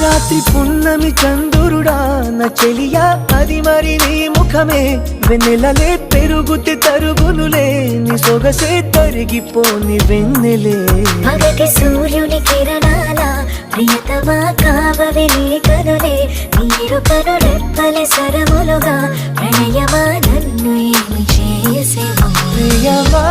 రాత్రి పున్నమి చందురుడా నా చెలియా అది మరి నీ ముఖమే వెన్నెలలే పెరుగుతే తరుగునులే నీ సొగసే తరిగిపోని వెన్నెలే పగటి సూర్యుని కిరణాల ప్రియతమా కావవి నీ కనులే నీరు కను రెప్పలే సరములుగా ప్రణయమా నన్ను ఏమి చేసేవా ప్రియమా